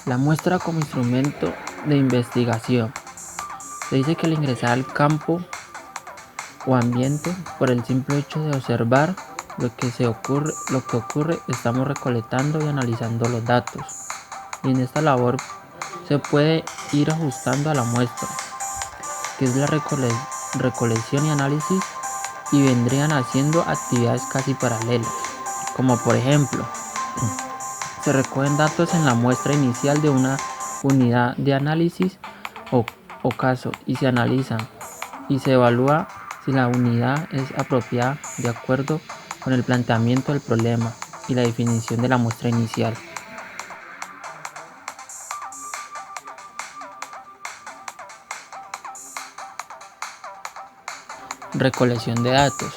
La muestra como instrumento de investigación. Se dice que al ingresar al campo o ambiente, por el simple hecho de observar lo que ocurre, estamos recolectando y analizando los datos. Y en esta labor se puede ir ajustando a la muestra, que es la recolección y análisis, y vendrían haciendo actividades casi paralelas, como por ejemplo, se recogen datos en la muestra inicial de una unidad de análisis o caso y se analizan y se evalúa si la unidad es apropiada de acuerdo con el planteamiento del problema y la definición de la muestra inicial. Recolección de datos.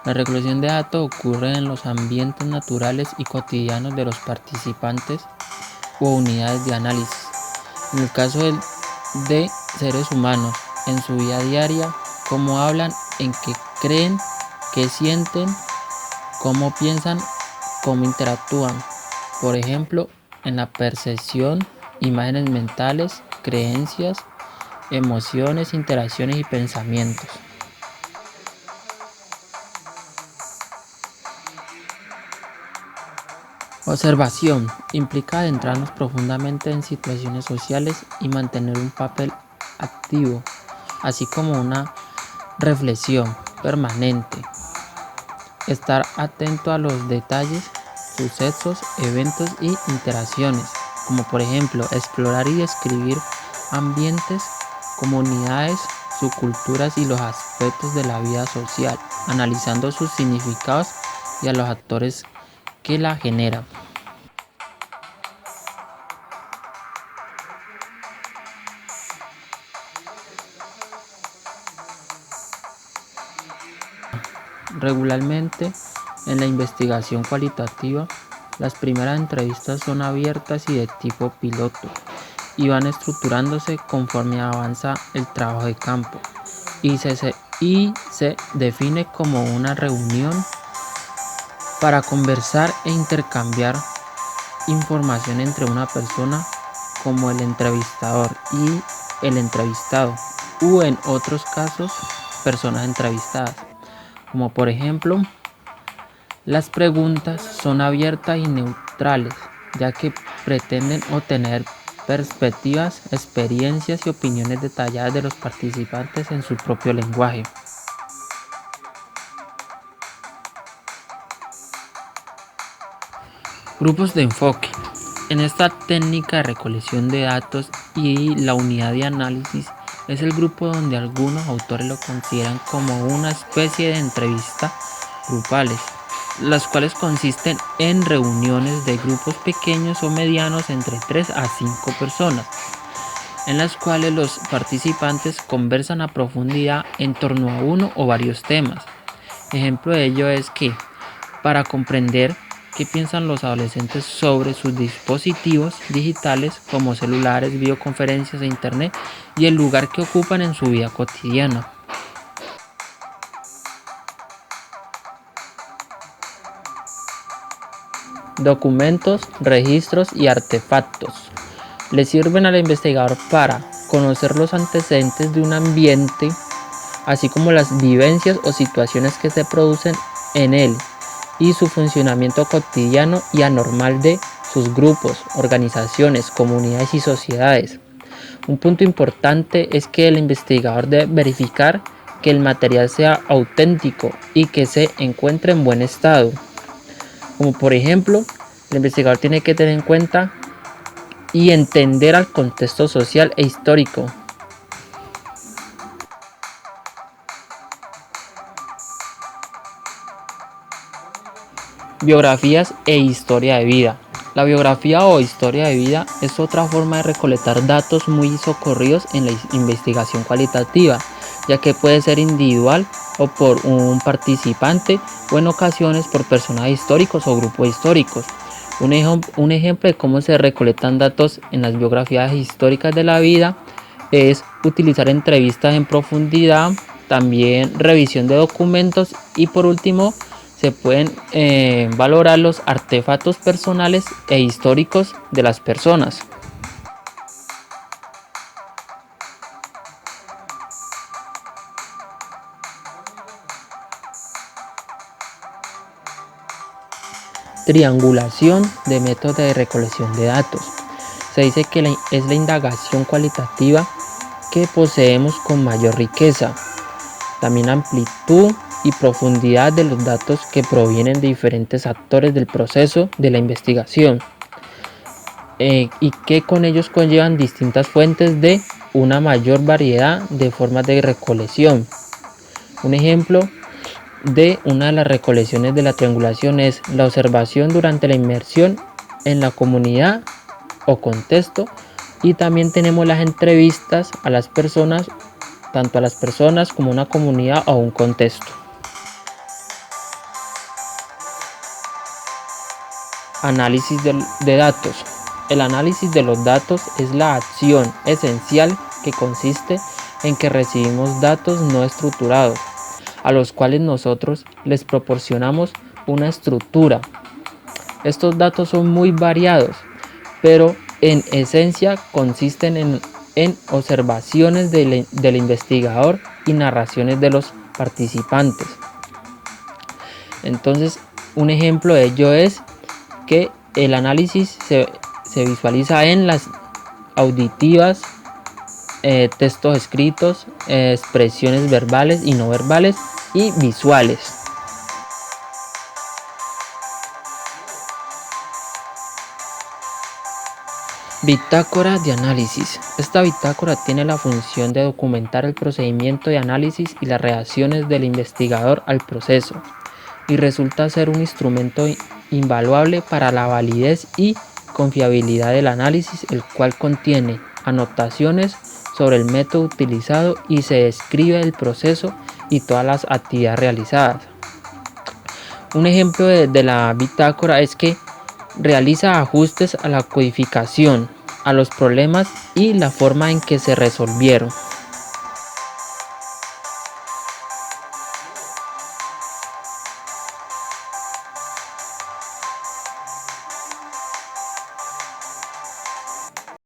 La recolección de datos ocurre en los ambientes naturales y cotidianos de los participantes o unidades de análisis. En el caso de seres humanos, en su vida diaria, cómo hablan, en qué creen, qué sienten, cómo piensan, cómo interactúan. Por ejemplo, en la percepción, imágenes mentales, creencias, emociones, interacciones y pensamientos. Observación implica adentrarnos profundamente en situaciones sociales y mantener un papel activo, así como una reflexión permanente. Estar atento a los detalles, sucesos, eventos y interacciones, como por ejemplo explorar y describir ambientes, comunidades, subculturas y los aspectos de la vida social, analizando sus significados y a los actores que la generan. Regularmente, en la investigación cualitativa, las primeras entrevistas son abiertas y de tipo piloto y van estructurándose conforme avanza el trabajo de campo y se define como una reunión para conversar e intercambiar información entre una persona como el entrevistador y el entrevistado, u en otros casos, personas entrevistadas. Como por ejemplo, las preguntas son abiertas y neutrales, ya que pretenden obtener perspectivas, experiencias y opiniones detalladas de los participantes en su propio lenguaje. Grupos de enfoque. En esta técnica de recolección de datos y la unidad de análisis es el grupo donde algunos autores lo consideran como una especie de entrevista grupales, las cuales consisten en reuniones de grupos pequeños o medianos entre 3 a 5 personas, en las cuales los participantes conversan a profundidad en torno a uno o varios temas. Ejemplo de ello es que, para comprender qué piensan los adolescentes sobre sus dispositivos digitales como celulares, videoconferencias e internet y el lugar que ocupan en su vida cotidiana. Documentos, registros y artefactos. Le sirven al investigador para conocer los antecedentes de un ambiente, así como las vivencias o situaciones que se producen en él y su funcionamiento cotidiano y anormal de sus grupos, organizaciones, comunidades y sociedades. Un punto importante es que el investigador debe verificar que el material sea auténtico y que se encuentre en buen estado. Como por ejemplo, el investigador tiene que tener en cuenta y entender al contexto social e histórico. Biografías e historia de vida. La biografía o historia de vida es otra forma de recolectar datos muy socorridos en la investigación cualitativa, ya que puede ser individual o por un participante o en ocasiones por personajes históricos o grupos históricos. Un ejemplo de cómo se recolectan datos en las biografías históricas de la vida es utilizar entrevistas en profundidad, también revisión de documentos y por último se pueden valorar los artefactos personales e históricos de las personas. triangulación de métodos de recolección de datos. Se dice que es la indagación cualitativa que poseemos con mayor riqueza, también amplitud y profundidad de los datos que provienen de diferentes actores del proceso de la investigación, y que con ellos conllevan distintas fuentes de una mayor variedad de formas de recolección. Un ejemplo de una de las recolecciones de la triangulación es la observación durante la inmersión en la comunidad o contexto, y también tenemos las entrevistas a las personas, tanto a las personas como una comunidad o un contexto. Análisis de datos. El análisis de los datos es la acción esencial que consiste en que recibimos datos no estructurados, a los cuales nosotros les proporcionamos una estructura. Estos datos son muy variados, pero en esencia consisten en observaciones del investigador y narraciones de los participantes. Entonces, un ejemplo de ello es que el análisis se visualiza en las auditivas, textos escritos, expresiones verbales y no verbales y visuales. Bitácora de análisis. Esta bitácora tiene la función de documentar el procedimiento de análisis y las reacciones del investigador al proceso, y resulta ser un instrumento invaluable para la validez y confiabilidad del análisis, el cual contiene anotaciones sobre el método utilizado y se describe el proceso y todas las actividades realizadas. Un ejemplo de la bitácora es que realiza ajustes a la codificación, a los problemas y la forma en que se resolvieron.